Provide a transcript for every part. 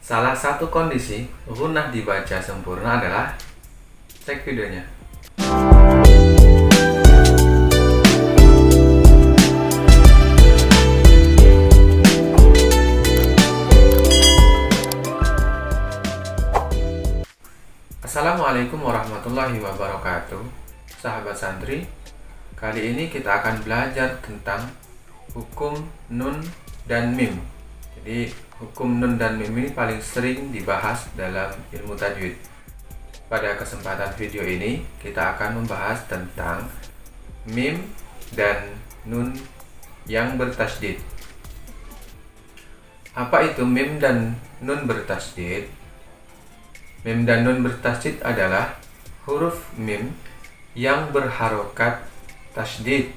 Salah satu kondisi gunnah dibaca sempurna adalah, cek videonya. Assalamualaikum warahmatullahi wabarakatuh. Sahabat santri, kali ini kita akan belajar tentang hukum nun dan mim. Jadi hukum nun dan mim ini paling sering dibahas dalam ilmu tajwid. Pada kesempatan video ini kita akan membahas tentang mim dan nun yang bertasydid. Apa itu mim dan nun bertasydid? Mim dan nun bertasydid adalah huruf mim yang berharokat tasydid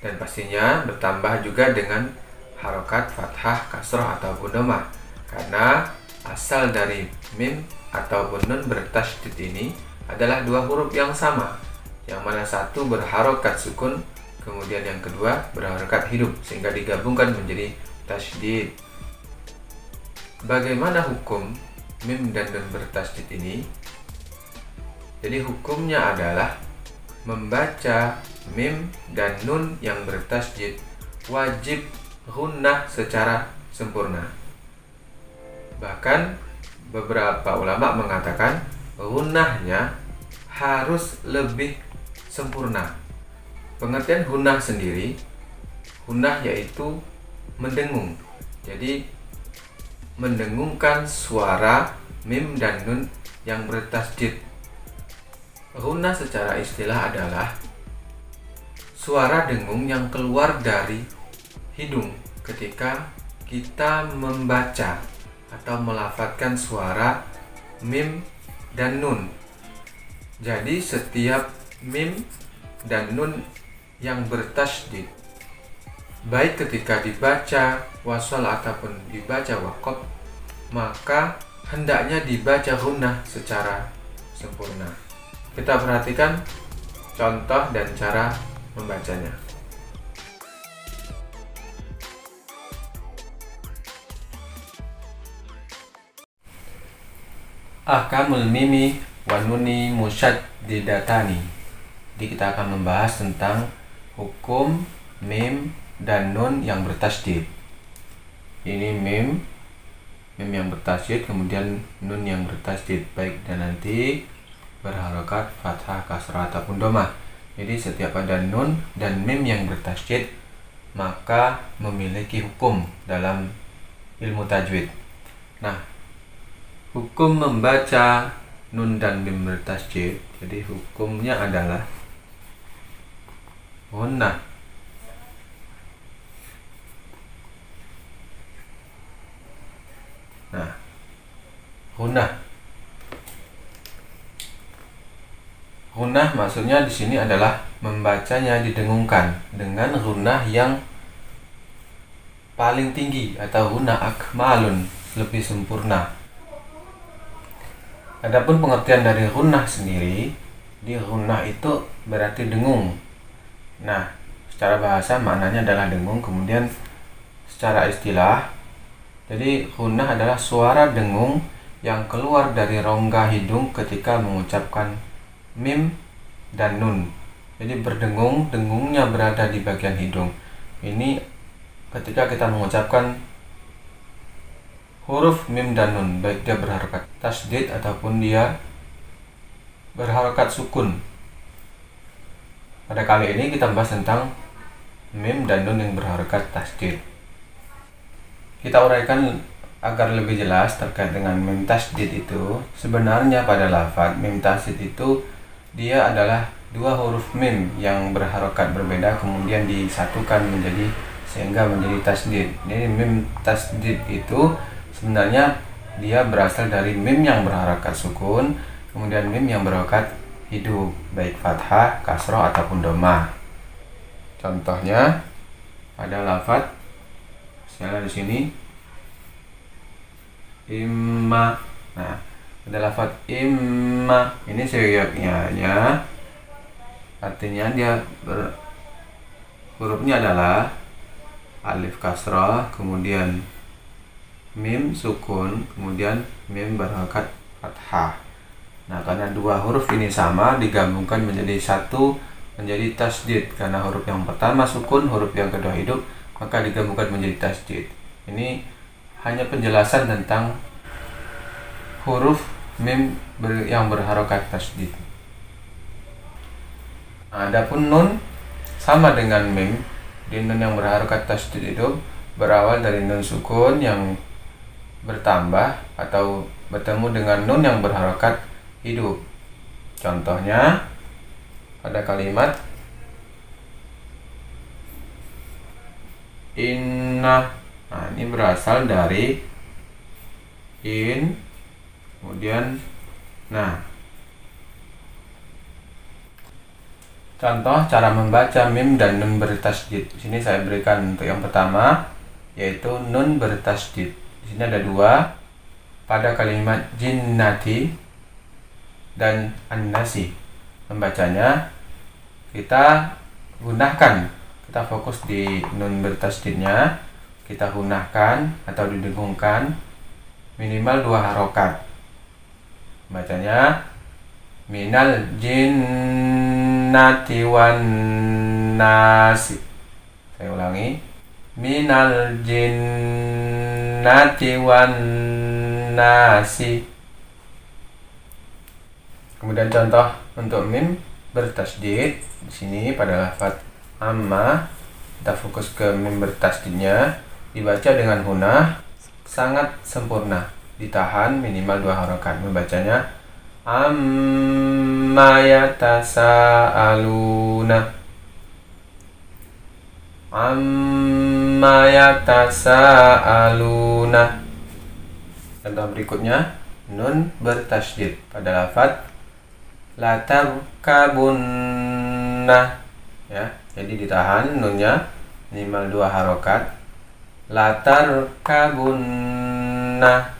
dan pastinya bertambah juga dengan harokat fathah, kasroh ataupun dhammah, karena asal dari mim ataupun nun bertasydid ini adalah dua huruf yang sama, yang mana satu berharokat sukun kemudian yang kedua berharokat hidup, sehingga digabungkan menjadi tasydid. Bagaimana hukum mim dan nun bertasydid ini? Jadi hukumnya adalah membaca mim dan nun yang bertasydid wajib gunnah secara sempurna. Bahkan beberapa ulama mengatakan gunnahnya harus lebih sempurna. Pengertian gunnah sendiri, gunnah yaitu mendengung. Jadi mendengungkan suara mim dan nun yang bertasydid. Gunnah secara istilah adalah suara dengung yang keluar dari hidung ketika kita membaca atau melafadzkan suara mim dan nun. Jadi setiap mim dan nun yang bertasydid, baik ketika dibaca wasal ataupun dibaca waqaf, maka hendaknya dibaca gunnah secara sempurna. Kita perhatikan contoh dan cara membacanya. Ahkamul mimi wa nuni musyaddidatani. Jadi kita akan membahas tentang hukum mim dan nun yang bertasydid. Ini mim yang bertasydid, kemudian nun yang bertasydid, baik dan nanti berharokat fathah, kasrah ataupun dhammah. Jadi setiap ada nun dan mim yang bertasydid maka memiliki hukum dalam ilmu tajwid. Nah, hukum membaca nun dan mim bertasydid, jadi hukumnya adalah gunnah. Nah, gunnah maksudnya di sini adalah membacanya didengungkan dengan gunnah yang paling tinggi atau gunnah akmalun, lebih sempurna. Adapun pengertian dari gunnah sendiri, di gunnah itu berarti dengung. Nah, secara bahasa maknanya adalah dengung, kemudian secara istilah, jadi gunnah adalah suara dengung yang keluar dari rongga hidung ketika mengucapkan mim dan nun. Jadi berdengung, dengungnya berada di bagian hidung. Ini ketika kita mengucapkan huruf mim dan nun, baik dia berharokat tasydid ataupun dia berharokat sukun. Pada kali ini kita bahas tentang mim dan nun yang berharokat tasydid. Kita uraikan agar lebih jelas terkait dengan mim tasydid itu. Sebenarnya pada lafaz mim tasydid itu dia adalah dua huruf mim yang berharokat berbeda kemudian disatukan sehingga menjadi tasydid. Jadi mim tasydid itu sebenarnya dia berasal dari mim yang berharokat sukun kemudian mim yang berharokat hidup, baik fathah, kasroh ataupun dhammah. Contohnya ada lafaz misalnya di sini imma. Nah, ada lafaz imma ini seyaknya artinya dia hurufnya adalah alif kasrah kemudian mim sukun, kemudian mim berharokat fathah. Nah, karena dua huruf ini sama, digabungkan menjadi satu, menjadi tasdid. Karena huruf yang pertama sukun, huruf yang kedua hidup, maka digabungkan menjadi tasdid. Ini hanya penjelasan tentang huruf mim yang berharokat tasdid. Nah, adapun nun sama dengan mim. Di nun yang berharokat tasdid itu berawal dari nun sukun yang bertambah atau bertemu dengan nun yang berharokat hidup. Contohnya pada kalimat inna. Nah, ini berasal dari in, kemudian nah. Contoh cara membaca mim dan nun bertasdid. Di sini saya berikan untuk yang pertama, yaitu nun bertasdid. Di sini ada dua pada kalimat jinnati dan an-nasi. Membacanya kita gunakan, kita fokus di nun bertasdidnya, kita gunakan atau didengungkan minimal 2 harokat. Bacanya minal jinnati wan nasi. Saya ulangi, minal jinnati wan nasi. Kemudian contoh untuk mim bertasdid di sini pada lafaz amma, kita fokus ke mim bertasdidnya, dibaca dengan hunah sangat sempurna, ditahan minimal 2 harokat. Membacanya amma yatasaaluna, amma yatasaaluna. Contoh berikutnya nun bertasdid pada lafaz la tarkabunna, ya, jadi ditahan nunnya minimal 2 harokat. La tarkabunna.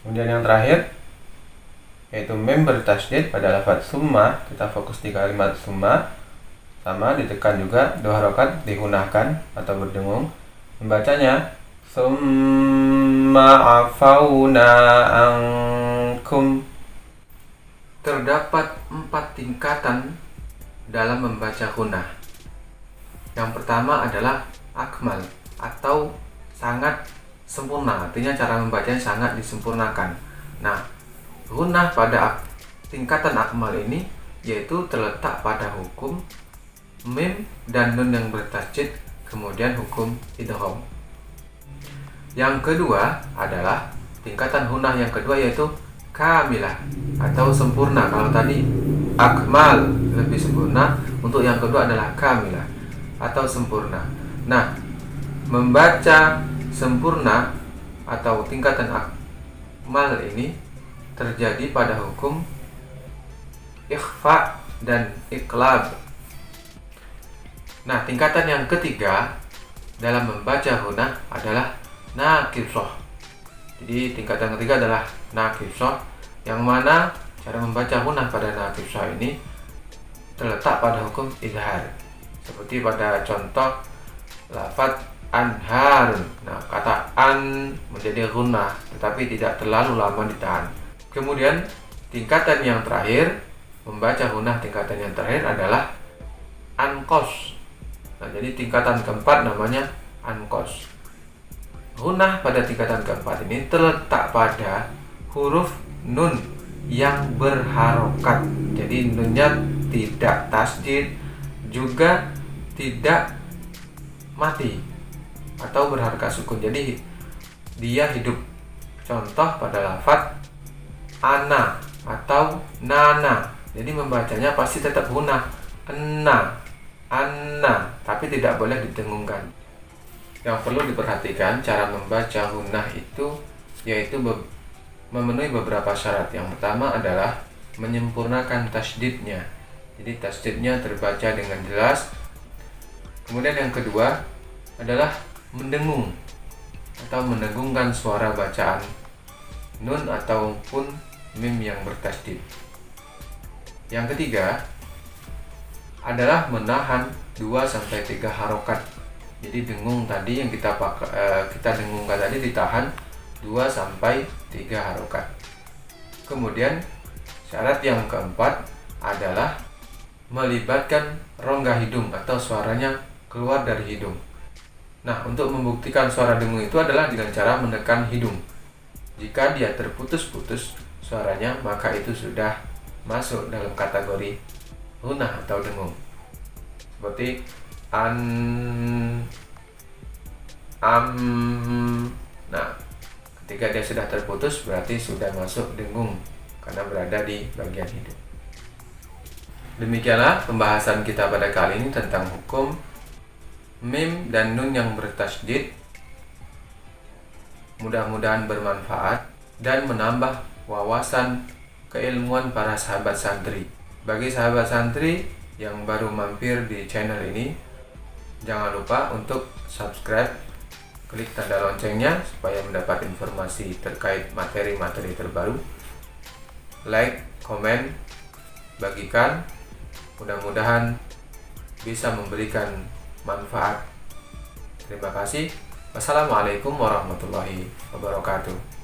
Kemudian yang terakhir yaitu mim bertasdid pada lafaz summa, kita fokus di kalimat summa, sama ditekan juga 2 harokat, digunakan atau berdengung. Membacanya summa afauna ankum. Terdapat 4 tingkatan dalam membaca hunah. Yang pertama adalah akmal atau sangat sempurna, artinya cara membacanya sangat disempurnakan. Nah, hunah pada tingkatan akmal ini yaitu terletak pada hukum mim dan nun yang bertasdid, kemudian hukum idgham. Yang kedua adalah tingkatan hunah yang kedua yaitu kamilah atau sempurna. Kalau tadi akmal lebih sempurna, untuk yang kedua adalah kamilah atau sempurna. Nah, membaca sempurna atau tingkatan akmal ini terjadi pada hukum ikhfa dan iqlab. Nah, tingkatan yang ketiga dalam membaca hunah adalah nakisah. Jadi tingkatan ketiga adalah nakisah, yang mana cara membaca hunah pada nakisah ini terletak pada hukum izhar. Seperti pada contoh lafaz anhar. Nah, kata an menjadi hunah tetapi tidak terlalu lama ditahan. Kemudian tingkatan yang terakhir, membaca hunah tingkatan yang terakhir adalah anqos. Nah, jadi tingkatan keempat namanya anqos. Hunah pada tingkatan keempat ini terletak pada huruf nun yang berharokat. Jadi nunnya tidak tasdid, juga tidak mati atau berharokat sukun. Jadi dia hidup. Contoh pada lafaz ana atau nana. Jadi membacanya pasti tetap hunah, enna, anna, tapi tidak boleh didengungkan. Yang perlu diperhatikan cara membaca hunah itu yaitu memenuhi beberapa syarat. Yang pertama adalah menyempurnakan tasdidnya. Jadi tasdidnya terbaca dengan jelas. Kemudian yang kedua adalah mendengung atau mendengungkan suara bacaan nun ataupun mim yang bertasdid. Yang ketiga adalah menahan 2-3 harokat Jadi dengung tadi yang kita dengungkan tadi ditahan 2 sampai 3 harokat. Kemudian syarat yang keempat adalah melibatkan rongga hidung atau suaranya keluar dari hidung. Nah, untuk membuktikan suara dengung itu adalah dengan cara menekan hidung. Jika dia terputus-putus suaranya, maka itu sudah masuk dalam kategori hunah atau dengung. Seperti an, am. Nah, ketika dia sudah terputus berarti sudah masuk dengung karena berada di bagian hidung. Demikianlah pembahasan kita pada kali ini tentang hukum mim dan nun yang bertasydid. Mudah-mudahan bermanfaat dan menambah wawasan keilmuan para sahabat santri. Bagi sahabat santri yang baru mampir di channel ini, jangan lupa untuk subscribe, klik tanda loncengnya supaya mendapat informasi terkait materi-materi terbaru. Like, komen, bagikan. Mudah-mudahan bisa memberikan manfaat. Terima kasih. Wassalamualaikum warahmatullahi wabarakatuh.